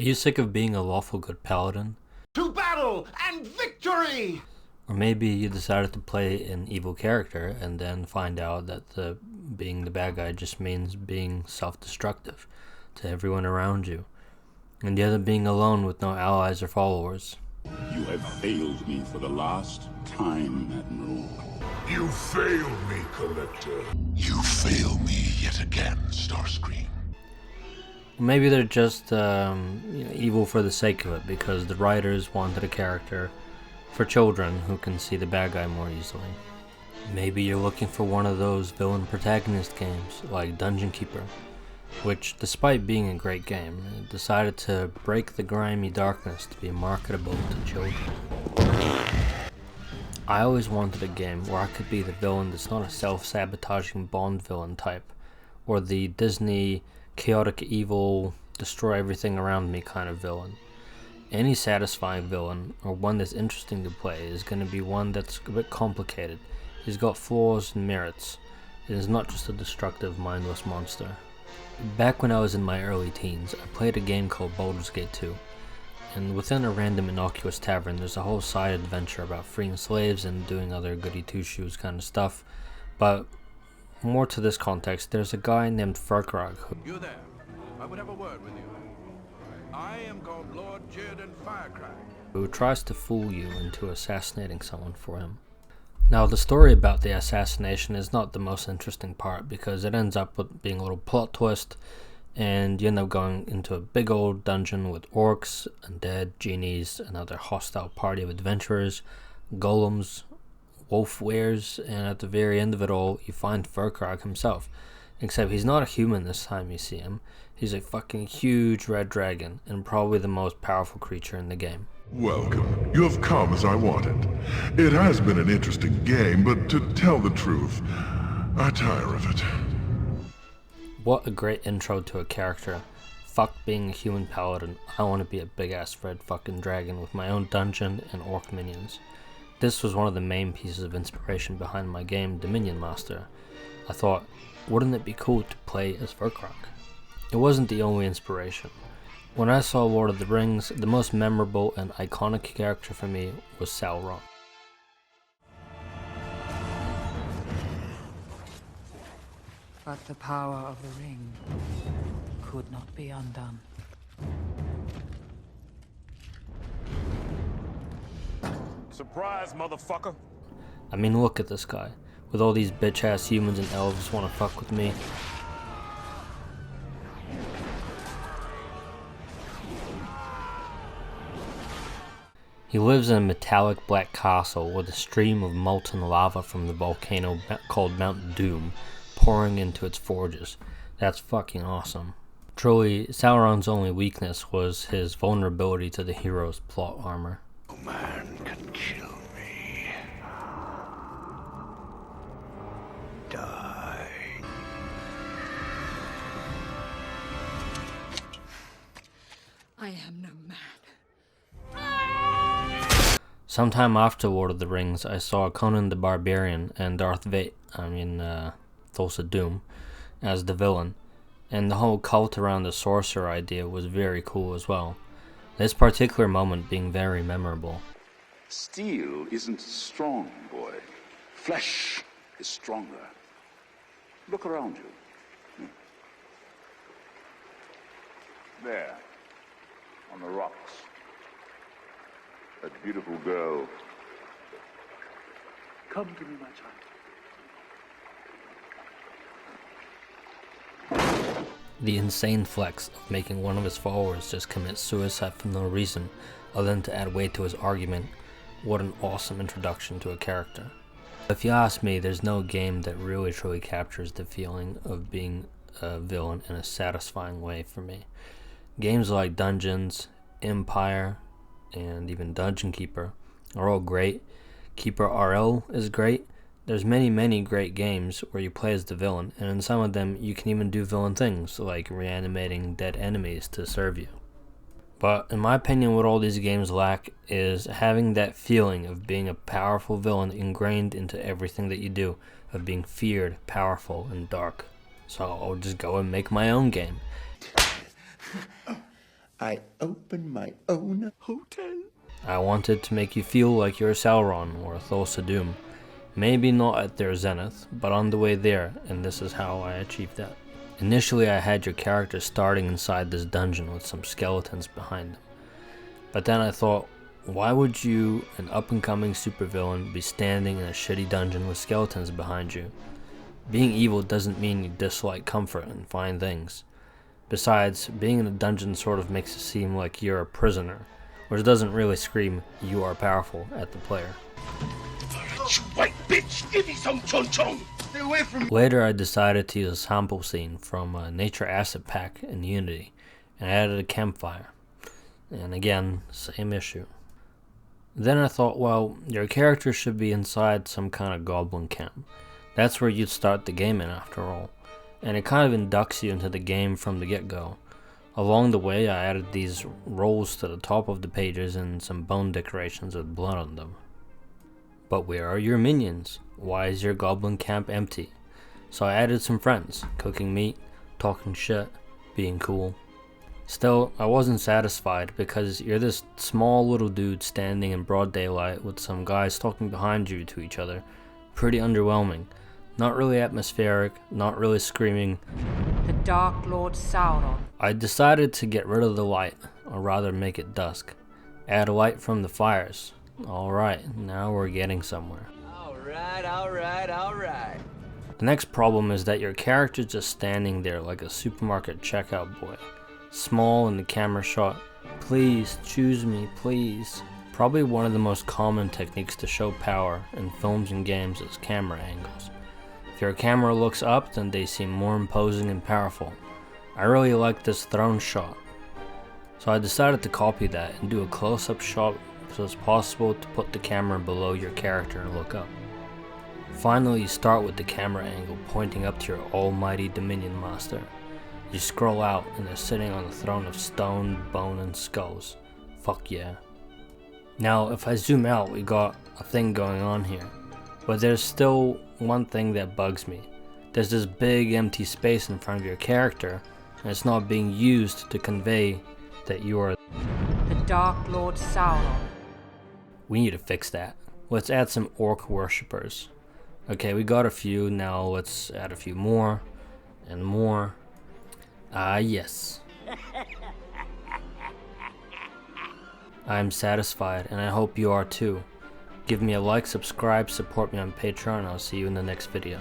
Are you sick of being a lawful good paladin? To battle and victory! Or maybe you decided to play an evil character and then find out that being the bad guy just means being self-destructive to everyone around you, and the other being alone with no allies or followers. You have failed me for the last time, Admiral. You failed me, Collector. You fail me yet again, Starscream. Maybe they're just evil for the sake of it, because the writers wanted a character for children who can see the bad guy more easily. Maybe you're looking for one of those villain protagonist games like Dungeon Keeper, which, despite being a great game, decided to break the grimy darkness to be marketable to children. I always wanted a game where I could be the villain that's not a self-sabotaging Bond villain type, or the Disney chaotic evil, destroy everything around me kind of villain. Any satisfying villain, or one that's interesting to play, is going to be one that's a bit complicated. He's got flaws and merits. It is not just a destructive, mindless monster. Back when I was in my early teens, I played a game called Baldur's Gate 2. And within a random innocuous tavern, there's a whole side adventure about freeing slaves and doing other goody two-shoes kind of stuff. But more to this context, there's a guy named Furkrag You there? I would have a word with you. I am called Lord Jierdan Firecrack. who tries to fool you into assassinating someone for him. Now, the story about the assassination is not the most interesting part, because it ends up with being a little plot twist, and you end up going into a big old dungeon with orcs, undead, genies, another hostile party of adventurers, golems, wolf wares, and at the very end of it all, you find Furkrag himself. Except he's not a human this time you see him. He's a fucking huge red dragon, and probably the most powerful creature in the game. Welcome. You have come as I wanted. It has been an interesting game, but to tell the truth, I tire of it. What a great intro to a character. Fuck being a human paladin, I want to be a big ass red fucking dragon with my own dungeon and orc minions. This was one of the main pieces of inspiration behind my game, Dominion Master. I thought, wouldn't it be cool to play as Furkrag? It wasn't the only inspiration. When I saw Lord of the Rings, the most memorable and iconic character for me was Sauron. But the power of the ring could not be undone. Surprise, motherfucker! I mean, look at this guy. With all these bitch-ass humans and elves want to fuck with me. He lives in a metallic black castle with a stream of molten lava from the volcano called Mount Doom pouring into its forges. That's fucking awesome. Truly, Sauron's only weakness was his vulnerability to the hero's plot armor. No man can kill me. Die. I am no man. Sometime after Lord of the Rings, I saw Conan the Barbarian and Thulsa Doom as the villain, and the whole cult around the sorcerer idea was very cool as well. This particular moment being very memorable. Steel isn't strong, boy. Flesh is stronger. Look around you. There, on the rocks. That beautiful girl. Come to me, my child. The insane flex of making one of his followers just commit suicide for no reason other than to add weight to his argument. What an awesome introduction to a character. If you ask me, there's no game that really truly captures the feeling of being a villain in a satisfying way for me. Games like Dungeons, Empire, and even Dungeon Keeper are all great. Keeper RL is great. There's many great games where you play as the villain, and in some of them you can even do villain things like reanimating dead enemies to serve you. But in my opinion, what all these games lack is having that feeling of being a powerful villain ingrained into everything that you do, of being feared, powerful, and dark. So I'll just go and make my own game. I open my own hotel. I wanted to make you feel like you're a Sauron or a Thulsa Doom. Maybe not at their zenith, but on the way there, and this is how I achieved that. Initially I had your character starting inside this dungeon with some skeletons behind them. But then I thought, why would you, an up-and-coming supervillain, be standing in a shitty dungeon with skeletons behind you? Being evil doesn't mean you dislike comfort and fine things. Besides, being in a dungeon sort of makes it seem like you're a prisoner, which doesn't really scream, you are powerful, at the player. You white bitch, give me some chon-chon! Stay away from me! Later I decided to use a sample scene from a Nature Acid Pack in Unity, and I added a campfire. And again, same issue. Then I thought, well, your character should be inside some kind of goblin camp. That's where you'd start the game in after all. And it kind of inducts you into the game from the get-go. Along the way I added these rolls to the top of the pages and some bone decorations with blood on them. But where are your minions? Why is your goblin camp empty? So I added some friends, cooking meat, talking shit, being cool. Still, I wasn't satisfied because you're this small little dude standing in broad daylight with some guys talking behind you to each other. Pretty underwhelming. Not really atmospheric, not really screaming. The Dark Lord Sauron. I decided to get rid of the light, or rather make it dusk. Add a light from the fires. Alright, now we're getting somewhere. Alright. The next problem is that your character's just standing there like a supermarket checkout boy. Small in the camera shot. Please, choose me, please. Probably one of the most common techniques to show power in films and games is camera angles. If your camera looks up, then they seem more imposing and powerful. I really like this throne shot. So I decided to copy that and do a close-up shot so it's possible to put the camera below your character and look up. Finally, you start with the camera angle pointing up to your almighty Dominion Master. You scroll out and they're sitting on a throne of stone, bone, and skulls. Fuck yeah. Now, if I zoom out, we got a thing going on here. But there's still one thing that bugs me. There's this big empty space in front of your character, and it's not being used to convey that you are The Dark Lord Sauron. We need to fix that. Let's add some orc worshippers. Okay, we got a few, now let's add a few more, and more. Ah, yes. I'm satisfied, and I hope you are too. Give me a like, subscribe, support me on Patreon, and I'll see you in the next video.